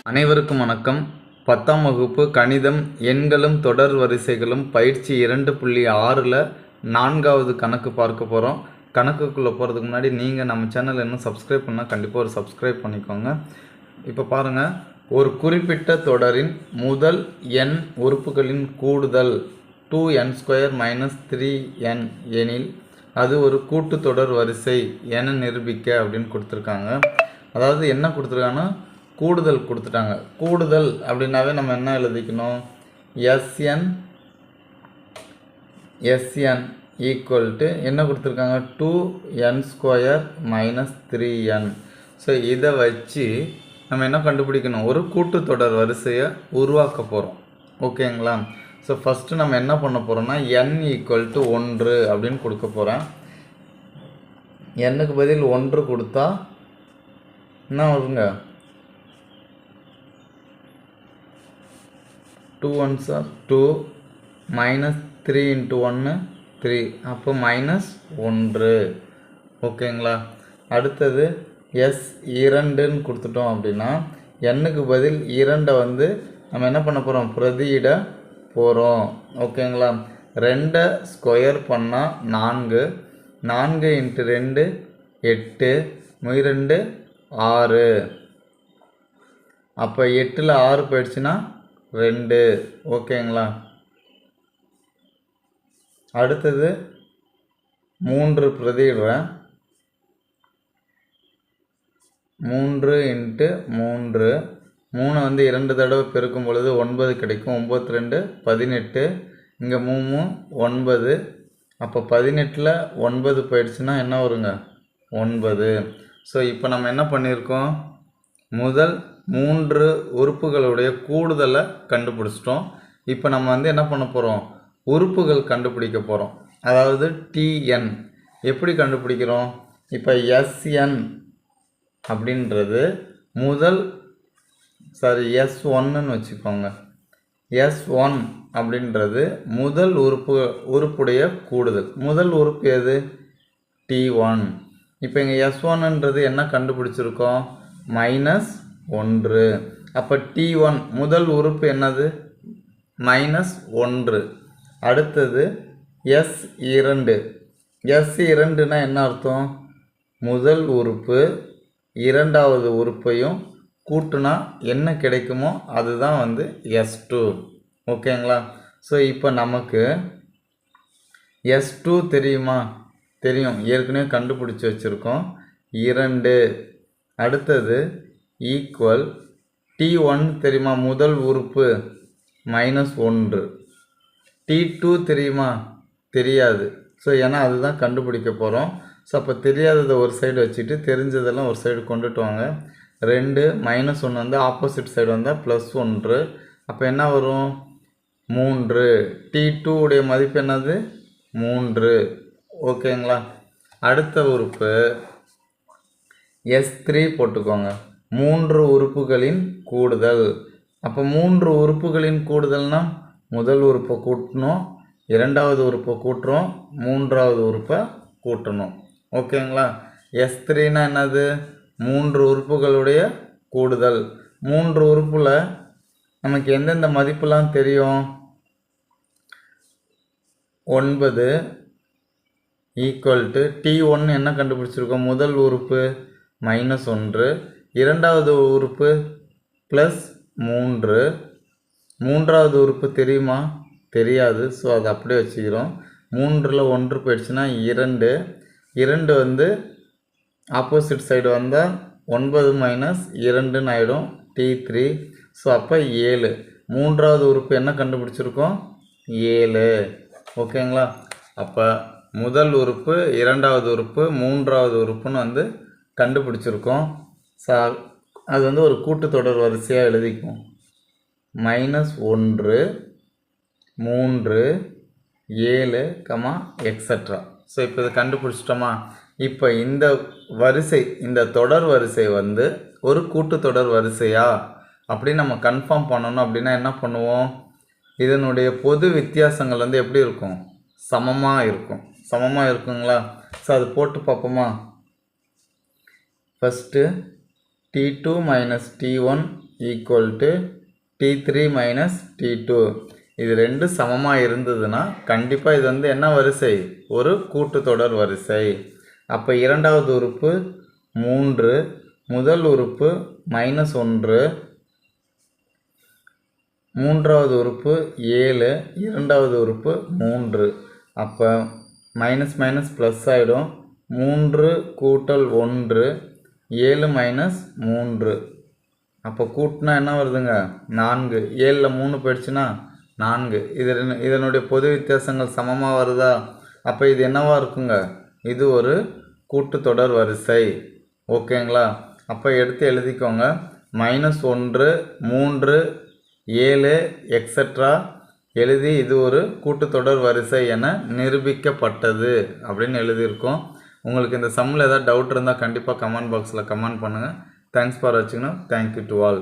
அனைவருக்கும் வணக்கம். 10ஆம் வகுப்பு கணிதம் எண்களும் தொடர் வரிசைகளும் பயிற்சி 2.6ல் 4வது கணக்கு பார்க்க போகிறோம். கணக்குக்குள்ளே போகிறதுக்கு முன்னாடி நீங்கள் நம்ம சேனல் இன்னும் சப்ஸ்கிரைப் பண்ணால் கண்டிப்பாக ஒரு சப்ஸ்கிரைப் பண்ணிக்கோங்க. இப்போ பாருங்கள், ஒரு குறிப்பிட்ட தொடரின் முதல் n உறுப்புகளின் கூடுதல் 2n² - 3n எனில் அது ஒரு கூட்டுத்தொடர் வரிசை என நிரூபிக்க அப்படின்னு கொடுத்துருக்காங்க. அதாவது என்ன கொடுத்துருக்காங்கன்னா கூடுதல் கொடுத்துட்டாங்க. கூடுதல் அப்படின்னாவே நம்ம என்ன எழுதிக்கணும், SN ஈக்குவல் டு என்ன கொடுத்துருக்காங்க, 2n² - 3n. ஸோ இதை வச்சு நம்ம என்ன கண்டுபிடிக்கணும், ஒரு கூட்டுத்தொடர் வரிசையை உருவாக்க போகிறோம். ஓகேங்களா? ஸோ ஃபஸ்ட்டு நம்ம என்ன பண்ண போகிறோம்னா n ஈக்குவல் டு 1 அப்படின்னு கொடுக்க போகிறேன். n-க்கு பதில் 1 கொடுத்தா என்ன வருங்க, 2 1s are 2 minus 3 into 1 3, அப்போ -1. ஓகேங்களா? அடுத்தது S2ன்னு கொடுத்துட்டோம் அப்படின்னா n-க்கு பதில் 2 வந்து நம்ம என்ன பண்ண போகிறோம், பிரதியிட போகிறோம். ஓகேங்களா? 2 ஸ்கொயர் பண்ணால் 4, 4 × 2 8, 2 6. அப்போ 8ல் 6 போயிடுச்சுன்னா 2. ஓகேங்களா? அடுத்தது 3 பிரதியிடுறேன். 3 × 3, 3 வந்து 2 தடவை பெருக்கும் பொழுது 9 கிடைக்கும். 9 2 18, இங்கே 3 9. அப்போ 18ல் 9 போயிடுச்சுன்னா என்ன வருங்க, 9. ஸோ இப்போ நம்ம என்ன பண்ணியிருக்கோம், முதல் 3 உறுப்புகளுடைய கூடுதலை கண்டுபிடிச்சிட்டோம். இப்போ நம்ம வந்து என்ன பண்ண போகிறோம், உறுப்புகள் கண்டுபிடிக்க போகிறோம். அதாவது Tn எப்படி கண்டுபிடிக்கிறோம், இப்போ Sn அப்படின்றது முதல் S1ன்னு வச்சுக்கோங்க. S1 அப்படின்றது முதல் உறுப்புடைய கூடுதல். முதல் உறுப்பு எது, T1. இப்போ இங்கே S1ன்றது என்ன கண்டுபிடிச்சிருக்கோம், -1. அப்போ T1 முதல் உறுப்பு என்னது, -1. அடுத்தது S2. S2னா என்ன அர்த்தம், முதல் உறுப்பு இரண்டாவது உறுப்பையும் கூட்டுனா என்ன கிடைக்குமோ அதுதான் வந்து S2. ஓகேங்களா? ஸோ இப்போ நமக்கு S2 தெரியுமா, தெரியும், ஏற்கனவே கண்டுபிடிச்சி வச்சுருக்கோம், 2. அடுத்தது ஈக்குவல் T1 தெரியுமா, முதல் உறுப்பு -1. T2 தெரியுமா, தெரியாது. ஸோ ஏன்னா அதுதான் கண்டுபிடிக்க போகிறோம். ஸோ அப்போ தெரியாததை ஒரு சைடு வச்சுட்டு தெரிஞ்சதெல்லாம் ஒரு சைடு கொண்டுட்டு வாங்க. 2 -1 வந்து ஆப்போசிட் சைடு வந்தால் +1. அப்போ என்ன வரும், 3. T2 உடைய மதிப்பு என்னது, 3. ஓகேங்களா? அடுத்த உறுப்பு S3 போட்டுக்கோங்க, 3 உறுப்புகளின் கூடுதல். அப்போ 3 உறுப்புகளின் கூடுதல்னால் முதல் உறுப்பை கூட்டணும், இரண்டாவது உறுப்பை கூட்டுறோம், மூன்றாவது உறுப்பை கூட்டணும். ஓகேங்களா? S3னா என்னது, 3 உறுப்புகளுடைய கூடுதல். 3 உறுப்பில் நமக்கு எந்தெந்த மதிப்புலாம் தெரியும், 9 ஈக்குவல் டு T1 என்ன கண்டுபிடிச்சிருக்கோம், முதல் உறுப்பு -1, இரண்டாவது உறுப்பு +3, மூன்றாவது உறுப்பு தெரியுமா, தெரியாது. ஸோ அதை அப்படியே வச்சுக்கிறோம். 3ல் 1 போயிடுச்சுன்னா 2. 2 வந்து ஆப்போசிட் சைடு வந்தால் 9 - 2ன்னு ஆகிடும், T3. ஸோ அப்போ 7. மூன்றாவது உறுப்பு என்ன கண்டுபிடிச்சிருக்கோம், 7. ஓகேங்களா? அப்போ முதல் உறுப்பு, இரண்டாவது உறுப்பு, மூன்றாவது உறுப்புன்னு வந்து கண்டுபிடிச்சிருக்கோம். அது வந்து ஒரு கூட்டுத்தொடர் வரிசையாக எழுதிக்கும், -1 3 7 எக்ஸட்ரா. ஸோ இப்போ இதை கண்டுபிடிச்சிட்டோமா. இப்போ இந்த வரிசை, இந்த தொடர் வரிசை வந்து ஒரு கூட்டுத்தொடர் வரிசையா அப்படின்னு நம்ம கன்ஃபார்ம் பண்ணணும். அப்படின்னா என்ன பண்ணுவோம், இதனுடைய பொது வித்தியாசங்கள் வந்து எப்படி இருக்கும், சமமாக இருக்கும். சமமாக இருக்குங்களா? ஸோ அது போட்டு பார்ப்போமா. First T2 - T1 equal to T3 minus T2. இது ரெண்டு சமமாக இருந்ததுன்னா கண்டிப்பாக இது வந்து என்ன வரிசை? ஒரு கூட்டுத்தொடர் வரிசை. அப்போ இரண்டாவது உறுப்பு 3, முதல் உறுப்பு -1, மூன்றாவது உறுப்பு 7, இரண்டாவது உறுப்பு 3. அப்போ மைனஸ் மைனஸ் ப்ளஸ் ஆகிடும். 3 கூட்டல் 1 7 மைனஸ் 3. அப்போ கூட்டினா என்ன வருதுங்க? 4. 7ல் 3 போயிடுச்சுன்னா 4. இதனுடைய பொது வித்தியாசங்கள் சமமாக வருதா? அப்போ இது என்னவா இருக்குங்க? இது ஒரு கூட்டுத்தொடர் வரிசை. ஓகேங்களா? அப்போ எடுத்து எழுதிக்கோங்க. -1 3 7 எக்ஸட்ரா எழுதி இது ஒரு கூட்டுத்தொடர் வரிசை என நிரூபிக்கப்பட்டது அப்படின்னு எழுதியிருக்கோம். உங்களுக்கு இந்த சம்மில் ஏதாவது டவுட் இருந்தால் கண்டிப்பாக கமெண்ட் பாக்ஸில் கமெண்ட் பண்ணுங்கள். தேங்க்ஸ் ஃபார் வாட்சிங். Thank you to all.